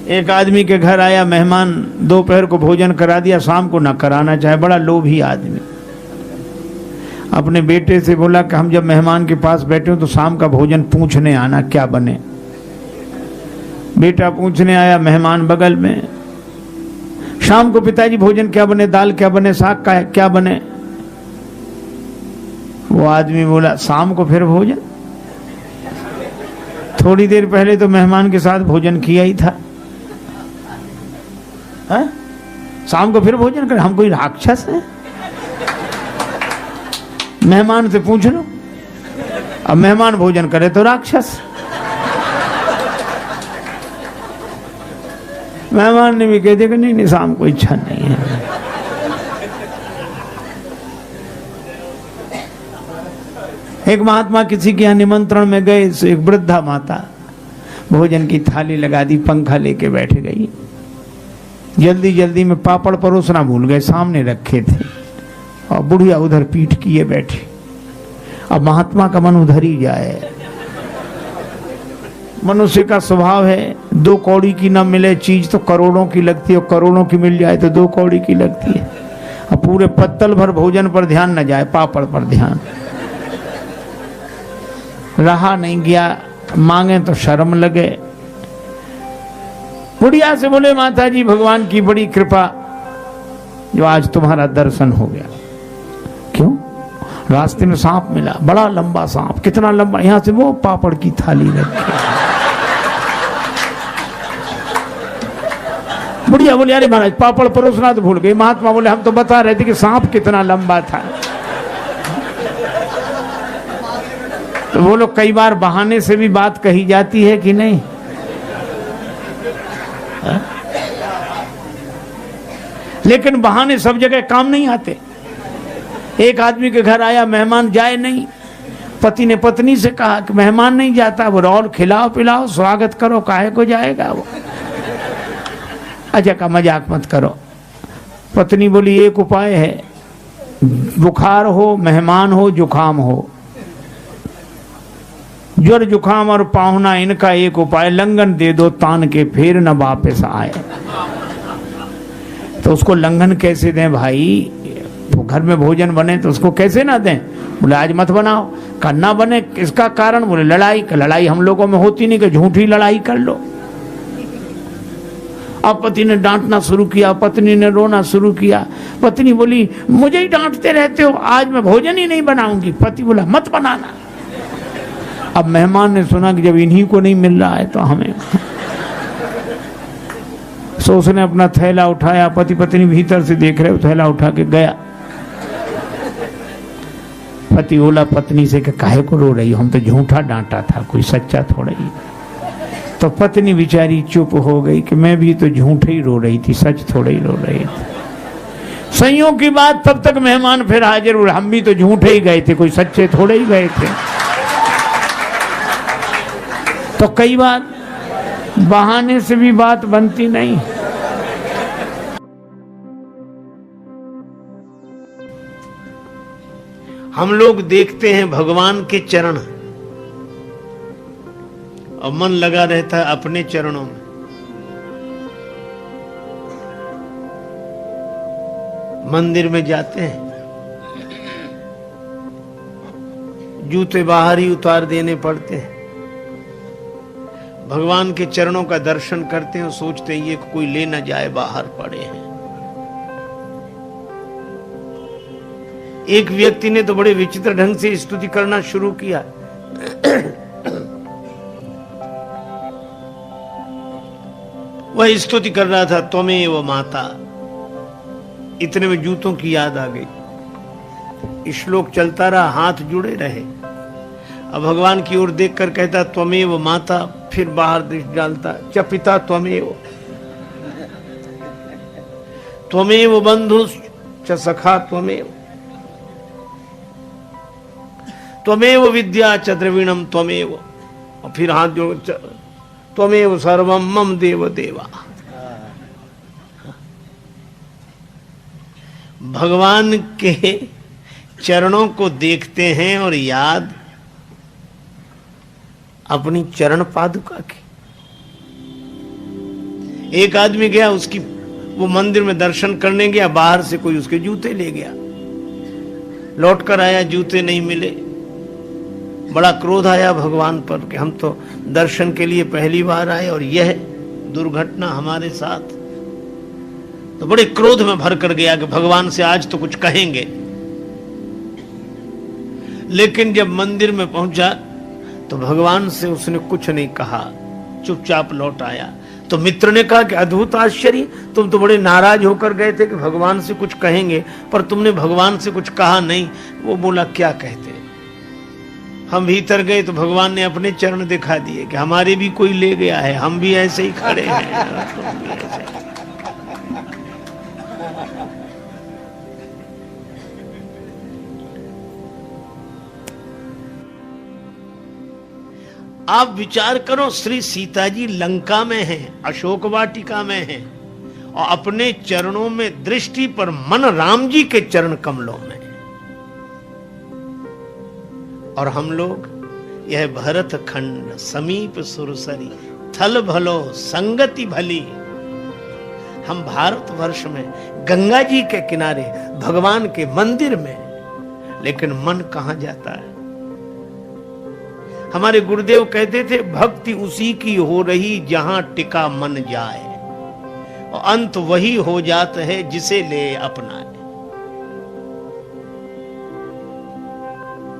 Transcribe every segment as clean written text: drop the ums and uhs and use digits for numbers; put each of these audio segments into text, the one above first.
एक आदमी के घर आया मेहमान, दोपहर को भोजन करा दिया, शाम को ना कराना चाहे, बड़ा लोभी आदमी। अपने बेटे से बोला कि हम जब मेहमान के पास बैठे हो तो शाम का भोजन पूछने आना क्या बने। बेटा पूछने आया, मेहमान बगल में। शाम को पिताजी भोजन क्या बने, दाल क्या बने, साग का क्या बने। वो आदमी बोला, शाम को फिर भोजन, थोड़ी देर पहले तो मेहमान के साथ भोजन किया ही था। हा? शाम को फिर भोजन कर, हम कोई राक्षस है? मेहमान से पूछ लो, अब मेहमान भोजन करे तो राक्षस। मेहमान ने भी कह दिया कि नहीं नहीं, शाम को इच्छा नहीं है। एक महात्मा किसी के यहाँ निमंत्रण में गए, एक वृद्धा माता भोजन की थाली लगा दी, पंखा लेके बैठ गई। जल्दी जल्दी में पापड़ परोसना भूल गए, सामने रखे थे, और बुढ़िया उधर पीठ किए बैठी। अब महात्मा का मन उधर ही जाए। मनुष्य का स्वभाव है, 2 कौड़ी की न मिले चीज तो करोड़ों की लगती है, और करोड़ों की मिल जाए तो 2 कौड़ी की लगती है। अब पूरे पत्तल भर भोजन पर ध्यान न जाए, पापड़ पर ध्यान। रहा नहीं गया, मांगे तो शर्म लगे। बुढ़िया से बोले, माता जी भगवान की बड़ी कृपा जो आज तुम्हारा दर्शन हो गया। क्यों? रास्ते में सांप मिला, बड़ा लंबा सांप। कितना लंबा? यहां से वो पापड़ की थाली रखी। बुढ़िया बोले, अरे महाराज पापड़ परोसना तो भूल गई। महात्मा बोले, हम तो बता रहे थे कि सांप कितना लंबा था। तो बोलो, कई बार बहाने से भी बात कही जाती है कि नहीं? लेकिन बहाने सब जगह काम नहीं आते। एक आदमी के घर आया मेहमान, जाए नहीं। पति ने पत्नी से कहा कि मेहमान नहीं जाता, वो और खिलाओ पिलाओ, स्वागत करो, काहे को जाएगा वो। अच्छा का मजाक मत करो। पत्नी बोली, एक उपाय है, बुखार हो, मेहमान हो, जुखाम हो, ज्वर जुखाम और पाहुना, इनका एक उपाय, लंगन दे दो तान के, फिर न वापस आए। तो उसको लंगन कैसे दें भाई? वो घर में भोजन बने तो उसको कैसे ना दें? बोले, आज मत बनाओ। करना बने, इसका कारण? बोले, लड़ाई। लड़ाई हम लोगों में होती नहीं कि झूठी लड़ाई कर लो। अब पति ने डांटना शुरू किया, पत्नी ने रोना शुरू किया। पत्नी बोली, मुझे ही डांटते रहते हो, आज मैं भोजन ही नहीं बनाऊंगी। पति बोला, मत बनाना। अब मेहमान ने सुना कि जब इन्हीं को नहीं मिल रहा है तो हमें। सो उसने अपना थैला उठाया, पति पत्नी भीतर से देख रहे, थैला उठा के गया। पति बोला पत्नी से कि काहे को रो रही हो, हम तो झूठा डांटा था, कोई सच्चा थोड़ा ही। तो पत्नी बेचारी चुप हो गई कि मैं भी तो झूठे ही रो रही थी, सच थोड़ा ही रो रही थी। संयोग की बात, तब तक मेहमान फिर हाजिर हुए। हम भी तो झूठे ही गए थे, कोई सच्चे थोड़े ही गए थे। तो कई बार बहाने से भी बात बनती नहीं। हम लोग देखते हैं भगवान के चरण और मन लगा रहता है अपने चरणों में। मंदिर में जाते हैं, जूते बाहर ही उतार देने पड़ते हैं। भगवान के चरणों का दर्शन करते हैं, सोचते हैं ये कोई ले न जाए, बाहर पड़े हैं। एक व्यक्ति ने तो बड़े विचित्र ढंग से स्तुति करना शुरू किया। वह स्तुति कर रहा था, त्वमेव माता। इतने में जूतों की याद आ गई। श्लोक चलता रहा, हाथ जुड़े रहे। अब भगवान की ओर देखकर कहता, त्वमेव माता। फिर बाहर दृष्टि डालता, च पिता त्वमेव, त्वमेव बंधु च सखा त्वमेव, त्वमेव विद्या च द्रविणम त्वमेव। और फिर हाथ जोड़, त्वमेव सर्वम मम देव देवा। भगवान के चरणों को देखते हैं और याद अपनी चरण पादुका की। एक आदमी गया, उसकी वो मंदिर में दर्शन करने गया, बाहर से कोई उसके जूते ले गया, लौट कर आया, जूते नहीं मिले। बड़ा क्रोध आया भगवान पर कि हम तो दर्शन के लिए पहली बार आए और यह दुर्घटना हमारे साथ। तो बड़े क्रोध में भर कर गया कि भगवान से आज तो कुछ कहेंगे। लेकिन जब मंदिर में पहुंचा तो भगवान से उसने कुछ नहीं कहा, चुपचाप लौट आया। तो मित्र ने कहा कि अद्भुत आश्चर्य, तुम तो बड़े नाराज होकर गए थे कि भगवान से कुछ कहेंगे, पर तुमने भगवान से कुछ कहा नहीं। वो बोला क्या कहते। हम भीतर गए तो भगवान ने अपने चरण दिखा दिए कि हमारे भी कोई ले गया है, हम भी ऐसे ही खड़े हैं। आप विचार करो, श्री सीता जी लंका में हैं, अशोक वाटिका में हैं, और अपने चरणों में दृष्टि पर मन राम जी के चरण कमलों में। और हम लोग यह भरत खंड समीप सुरसरी थल भलो संगति भली। हम भारतवर्ष में गंगा जी के किनारे भगवान के मंदिर में, लेकिन मन कहां जाता है। हमारे गुरुदेव कहते थे भक्ति उसी की हो रही जहां टिका मन जाए, और अंत वही हो जाता है जिसे ले अपनाए।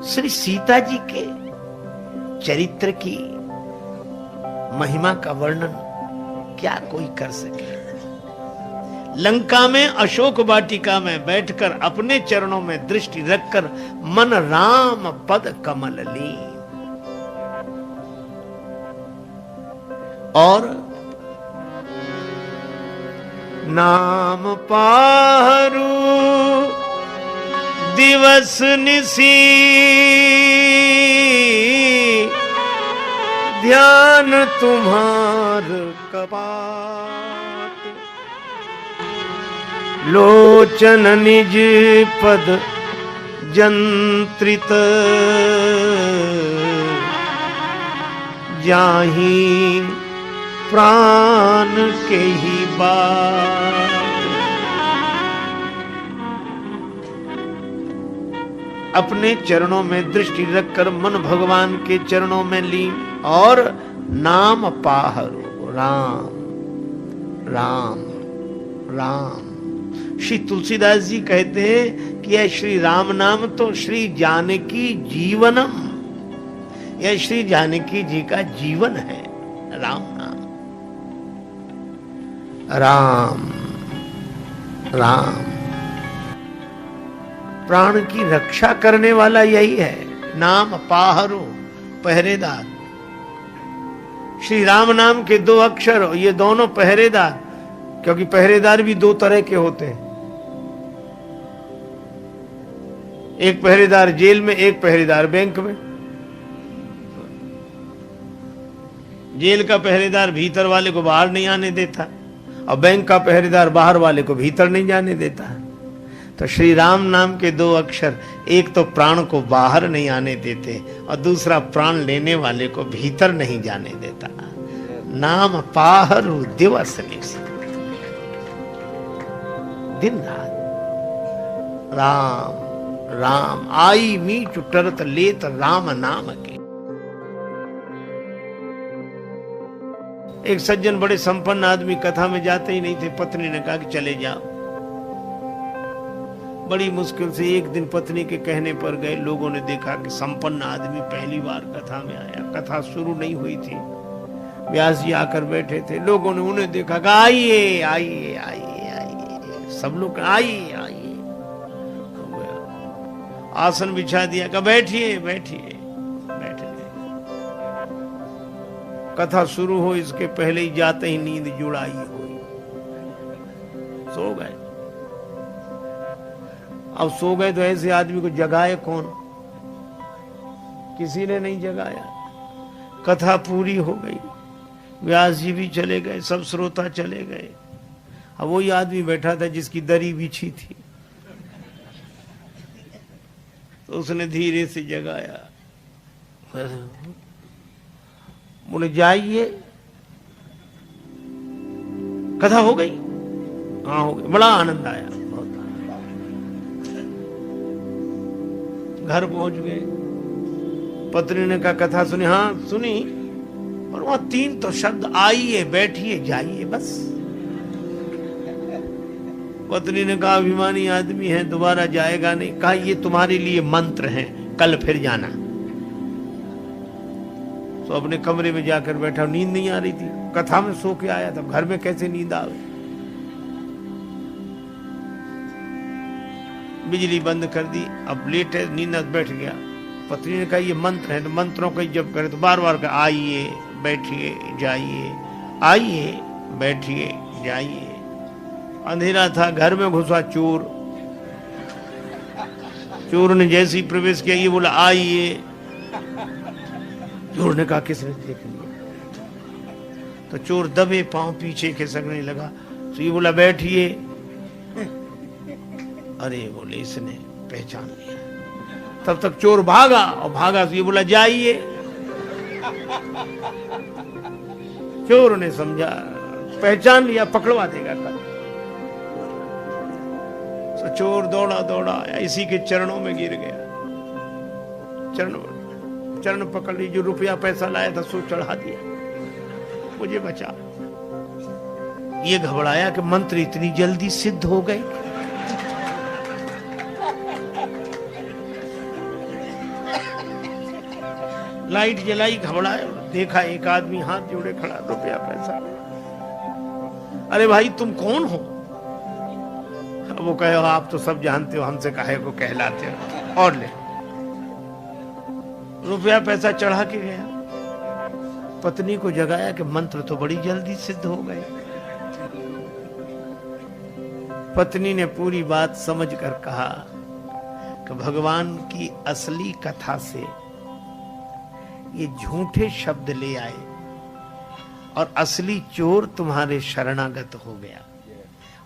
श्री सीता जी के चरित्र की महिमा का वर्णन क्या कोई कर सके। लंका में अशोक वाटिका में बैठकर अपने चरणों में दृष्टि रखकर मन राम पद कमल ली। और नाम पाहरू दिवस निसी ध्यान तुम्हार कपाट, लोचन निज पद जंत्रित जाही प्राण के ही बात। अपने चरणों में दृष्टि रखकर मन भगवान के चरणों में ली और नाम पाहरो राम राम राम। श्री तुलसीदास जी कहते हैं कि यह श्री राम नाम तो श्री जानकी जीवनम, यह श्री जानकी जी का जीवन है। राम नाम, राम राम, प्राण की रक्षा करने वाला यही है। नाम पाहरो पहरेदार। श्री राम नाम के दो अक्षर, ये दोनों पहरेदार, क्योंकि पहरेदार भी दो तरह के होते हैं। एक पहरेदार जेल में, एक पहरेदार बैंक में। जेल का पहरेदार भीतर वाले को बाहर नहीं आने देता, और बैंक का पहरेदार बाहर वाले को भीतर नहीं जाने देता। तो श्री राम नाम के दो अक्षर, एक तो प्राण को बाहर नहीं आने देते और दूसरा प्राण लेने वाले को भीतर नहीं जाने देता। नाम पाहरु दिवस निसी, दिन रात राम राम। आई मीठ टरत लेत राम नाम के। एक सज्जन बड़े संपन्न आदमी कथा में जाते ही नहीं थे। पत्नी ने कहा कि चले जाओ। बड़ी मुश्किल से एक दिन पत्नी के कहने पर गए। लोगों ने देखा कि संपन्न आदमी पहली बार कथा में आया। कथा शुरू नहीं हुई थी, व्यास जी आकर बैठे थे। लोगों ने उन्हें देखा कि आइए आइए आइए आइए, सब लोग आइए आइए। आसन बिछा दिया, कहा बैठिए बैठिए। कथा शुरू हो इसके पहले ही जाते ही नींद जुड़ाई हुई, सो गए। अब सो गए तो ऐसे आदमी को जगाए कौन? किसी ने नहीं जगाया। कथा पूरी हो गई, व्यास जी भी चले गए, सब श्रोता चले गए। अब वही आदमी बैठा था जिसकी दरी बिछी थी, तो उसने धीरे से जगाया। बोले जाइए। कथा हो गई? हाँ हो गई। बड़ा आनंद आया, बहुत आनंद। घर पहुंच गए, पत्नी ने कहा कथा सुनी? हाँ सुनी। और वहां 3 तो शब्द, आइए बैठिए जाइए, बस। पत्नी ने कहा अभिमानी आदमी है, दोबारा जाएगा नहीं। कहा ये तुम्हारे लिए मंत्र हैं, कल फिर जाना। तो अपने कमरे में जाकर बैठा, नींद नहीं आ रही थी, कथा में सो के आया था, घर में कैसे नींद आ गई। बिजली बंद कर दी, अब लेट है, नींद बैठ गया। पत्नी ने कहा ये मंत्र है, तो मंत्रों का जप करे, तो बार बार कहा आइए बैठिए जाइए, आइए बैठिए जाइए। अंधेरा था, घर में घुसा चोर। चोर ने जैसे ही प्रवेश किया, ये बोला आइए। चोर ने कहा किसने देख लिया? तो चोर दबे पांव पीछे खिसकने लगा, तो ये बोला बैठिए। अरे बोले इसने पहचान लिया। तब तक चोर भागा, और भागा तो ये बोला जाइए। चोर ने समझा, पहचान लिया, पकड़वा देगा कल। तो चोर दौड़ा दौड़ा इसी के चरणों में गिर गया। चरण पकड़ ली, जो रुपया पैसा लाया था सो चढ़ा दिया, मुझे बचा। ये घबराया कि मंत्र इतनी जल्दी सिद्ध हो गए। लाइट जलाई, घबराया, देखा एक आदमी हाथ जोड़े खड़ा, रुपया पैसा। अरे भाई तुम कौन हो? वो कहे आप तो सब जानते हो, हमसे काहे को कहलाते हो, और ले। रुपया पैसा चढ़ा के गया। पत्नी को जगाया कि मंत्र तो बड़ी जल्दी सिद्ध हो गए। पत्नी ने पूरी बात समझकर कहा कि भगवान की असली कथा से ये झूठे शब्द ले आए, और असली चोर तुम्हारे शरणागत हो गया।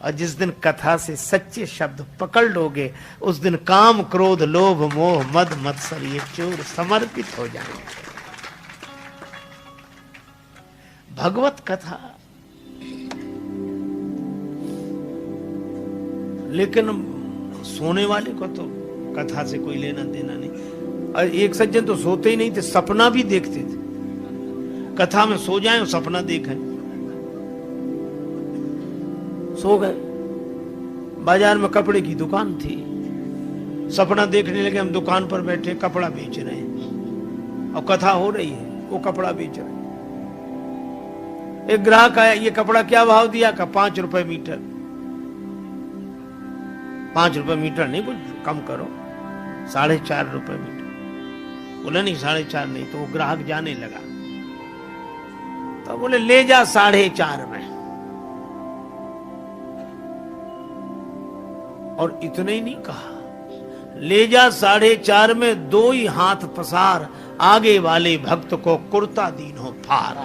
और जिस दिन कथा से सच्चे शब्द पकड़ लोगे, उस दिन काम क्रोध लोभ मोह मद मत्सर ये चोर समर्पित हो जाएंगे। भगवत कथा। लेकिन सोने वाले को तो कथा से कोई लेना देना नहीं। और एक सज्जन तो सोते ही नहीं थे, सपना भी देखते थे। कथा में सो जाएं और सपना देखें। सो गए। बाजार में कपड़े की दुकान थी, सपना देखने लगे हम दुकान पर बैठे कपड़ा बेच रहे हैं, और कथा हो रही है, वो कपड़ा बेच रहे हैं। एक ग्राहक आया, ये कपड़ा क्या भाव दिया? का 5 रुपए मीटर। 5 रुपए मीटर नहीं, कुछ कम करो। 4.5 रुपए मीटर। बोले नहीं 4.5 नहीं। तो वो ग्राहक जाने लगा, तो बोले ले जा 4.5 में। और इतने ही नहीं कहा, ले जा 4.5 में, 2 ही हाथ पसार, आगे वाले भक्त को कुर्ता दीनो फार।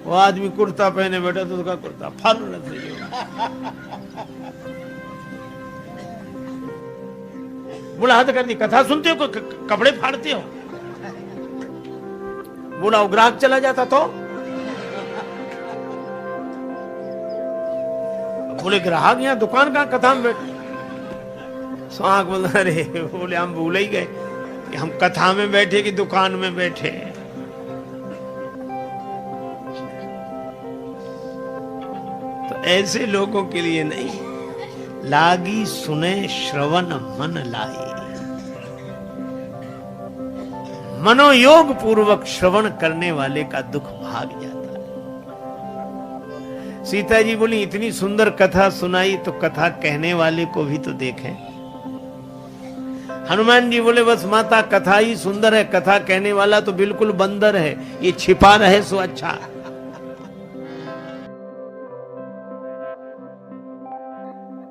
वो आदमी कुर्ता पहने बैठा तो उसका कुर्ता फर रही। बोला हाथ कर दी, कथा सुनते हो कपड़े फाड़ते हो? बोला वो ग्राहक चला जाता तो? बोले ग्राहक यहाँ दुकान कहाँ, कथा में बैठे। आंख बोल, अरे बोले हम भूल ही गए कि हम कथा में बैठे कि दुकान में बैठे। तो ऐसे लोगों के लिए नहीं, लागी सुने श्रवण मन लाई। मनोयोग पूर्वक श्रवण करने वाले का दुख भाग जाता है। सीता जी बोली इतनी सुंदर कथा सुनाई, तो कथा कहने वाले को भी तो देखें। हनुमान जी बोले बस माता कथा ही सुंदर है, कथा कहने वाला तो बिल्कुल बंदर है, ये छिपा रहे सो अच्छा।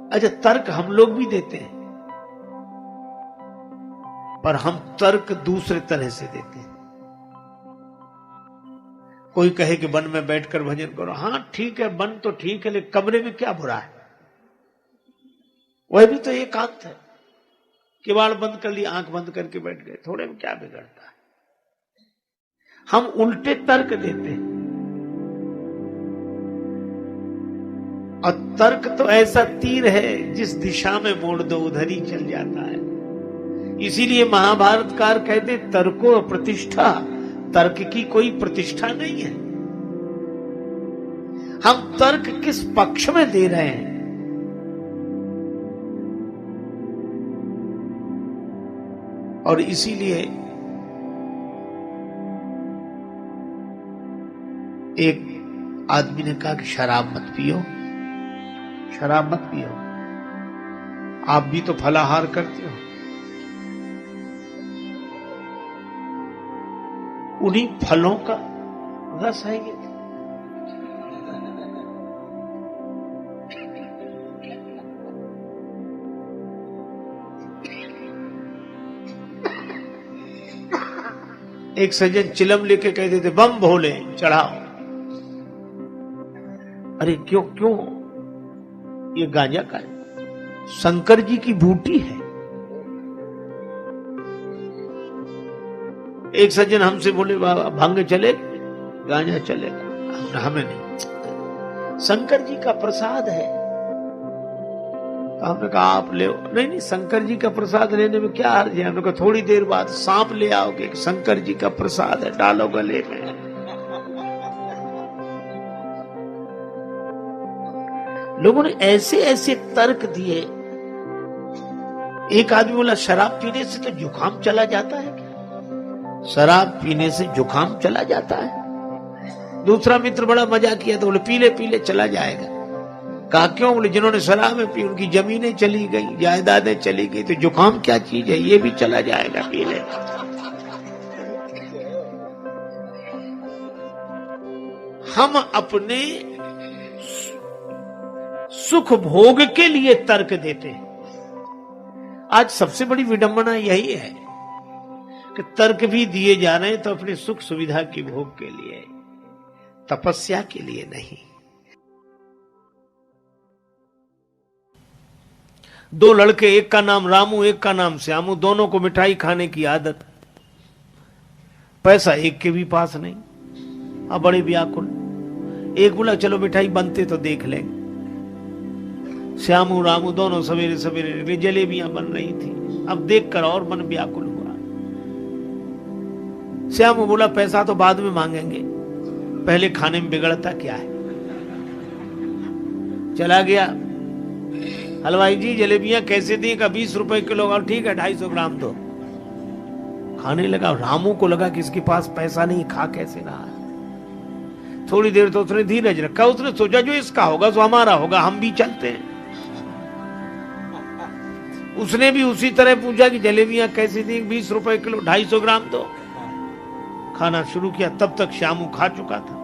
अच्छा, तर्क हम लोग भी देते हैं, पर हम तर्क दूसरे तरह से देते हैं। कोई कहे कि वन में बैठकर भजन करो, हां ठीक है, वन तो ठीक है, लेकिन कमरे में क्या बुरा है? वह भी तो एकांत है। किवाड़ बंद कर ली, आंख बंद करके बैठ गए, थोड़े में क्या बिगड़ता है? हम उल्टे तर्क देते हैं। और तर्क तो ऐसा तीर है जिस दिशा में मोड़ दो उधर ही चल जाता है। इसीलिए महाभारतकार कहते तर्को प्रतिष्ठा, तर्क की कोई प्रतिष्ठा नहीं है। हम तर्क किस पक्ष में दे रहे हैं। और इसीलिए एक आदमी ने कहा कि शराब मत पियो, शराब मत पियो, आप भी तो फलाहार करते हो। उन्हीं फलों का रस है ये। एक सज्जन चिलम लेके कहते थे बम भोले चढ़ाओ। अरे क्यों क्यों? ये गांजा का है, शंकर जी की बूटी है। एक सज्जन हमसे बोले बाबा भांग चले, गांजा चलेगा? हमें नहीं, शंकर जी का प्रसाद है। तो हमने कहा आप ले। नहीं नहीं, शंकर जी का प्रसाद लेने में क्या हर्ज है? हमने कहा थोड़ी देर बाद सांप ले आओगे, शंकर जी का प्रसाद है, डालो गले में। लोगों ने ऐसे ऐसे तर्क दिए। एक आदमी बोला शराब पीने से तो जुकाम चला जाता है क्या? शराब पीने से जुकाम चला जाता है? दूसरा मित्र बड़ा मजा किया तो बोले पीले पीले चला जाएगा। कहा क्यों? बोले जिन्होंने शराब में पी उनकी जमीनें चली गई, जायदादें चली गई, तो जुकाम क्या चीज है, ये भी चला जाएगा पीले। हम अपने सुख भोग के लिए तर्क देते हैं। आज सबसे बड़ी विडंबना यही है कि तर्क भी दिए जा रहे हैं तो अपने सुख सुविधा की भोग के लिए, तपस्या के लिए नहीं। दो लड़के, एक का नाम रामू एक का नाम श्यामू, दोनों को मिठाई खाने की आदत। पैसा एक के भी पास नहीं, अब बड़े व्याकुल। एक बोला चलो मिठाई बनते तो देख लेंगे। श्यामू रामू दोनों सवेरे सवेरे निकले, जलेबियां बन रही थी। अब देखकर और मन व्याकुल हुआ। श्यामू बोला पैसा तो बाद में मांगेंगे, पहले खाने में बिगड़ता क्या है। चला गया, हलवाई जी जलेबियां कैसे दी? का 20 रुपए किलो। और ठीक है 250 ग्राम दो। खाने लगा। रामू को लगा कि इसके पास पैसा नहीं, खा कैसे रहा है। थोड़ी देर तो उसने धीरज रखा। उसने सोचा जो इसका होगा तो हमारा होगा, हम भी चलते हैं। उसने भी उसी तरह पूछा कि जलेबियां कैसे दी? 20 रुपए किलो, 250 ग्राम दो। खाना शुरू किया, तब तक श्यामू खा चुका था।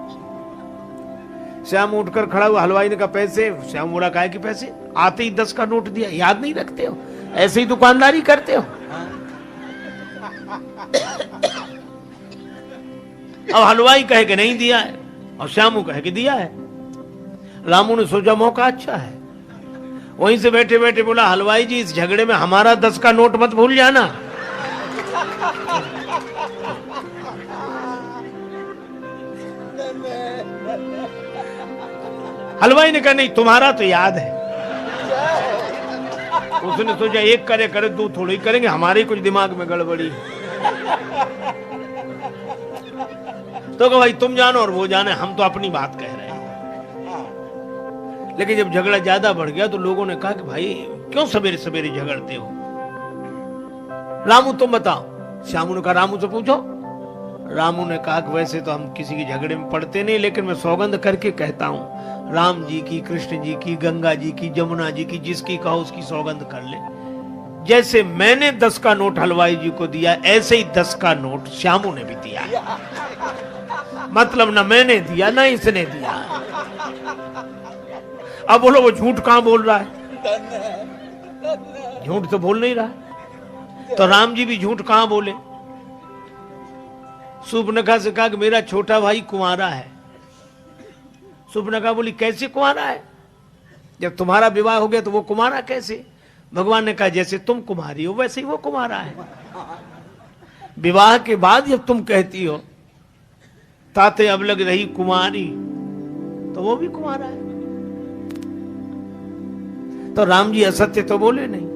श्यामू उठकर खड़ा हुआ। हलवाई ने कहा पैसे? श्यामू बोला काहे के पैसे? आते ही 10 का नोट दिया। याद नहीं रखते हो? ऐसे ही दुकानदारी करते हो? अब हलवाई कहे कि नहीं दिया है और श्यामू कहे कि दिया है। रामू ने सोचा मौका अच्छा है, वहीं से बैठे बैठे बोला हलवाई जी इस झगड़े में हमारा 10 का नोट मत भूल जाना। हलवाई ने कहा नहीं तुम्हारा तो याद है। उसने सोचा एक करे करे दो थोड़ी ही करेंगे, हमारे कुछ दिमाग में गड़बड़ी। तो कहा भाई तुम जानो और वो जाने, हम तो अपनी बात कह रहे हैं। लेकिन जब झगड़ा ज्यादा बढ़ गया तो लोगों ने कहा कि भाई क्यों सवेरे सवेरे झगड़ते हो? रामू तुम बताओ। श्यामू ने कहा रामू से पूछो। रामू ने कहा कि वैसे तो हम किसी के झगड़े में पड़ते नहीं, लेकिन मैं सौगंध करके कहता हूं, राम जी की, कृष्ण जी की, गंगा जी की, जमुना जी की, जिसकी कहो उसकी सौगंध कर ले। जैसे मैंने 10 का नोट हलवाई जी को दिया, ऐसे ही 10 का नोट श्यामू ने भी दिया। मतलब ना मैंने दिया ना इसने दिया। अब बोलो वो झूठ कहां बोल रहा है? झूठ तो बोल नहीं रहा। तो राम जी भी झूठ कहां बोले? सुपर्णखा से कहा कि मेरा छोटा भाई कुंवारा है। सुपर्णखा बोली कैसे कुंवारा है? जब तुम्हारा विवाह हो गया तो वो कुंवारा कैसे? भगवान ने कहा जैसे तुम कुमारी हो वैसे ही वो कुंवारा है। विवाह के बाद जब तुम कहती हो ताते अब लग रही कुमारी, तो वो भी कुमारा है। तो राम जी असत्य तो बोले नहीं।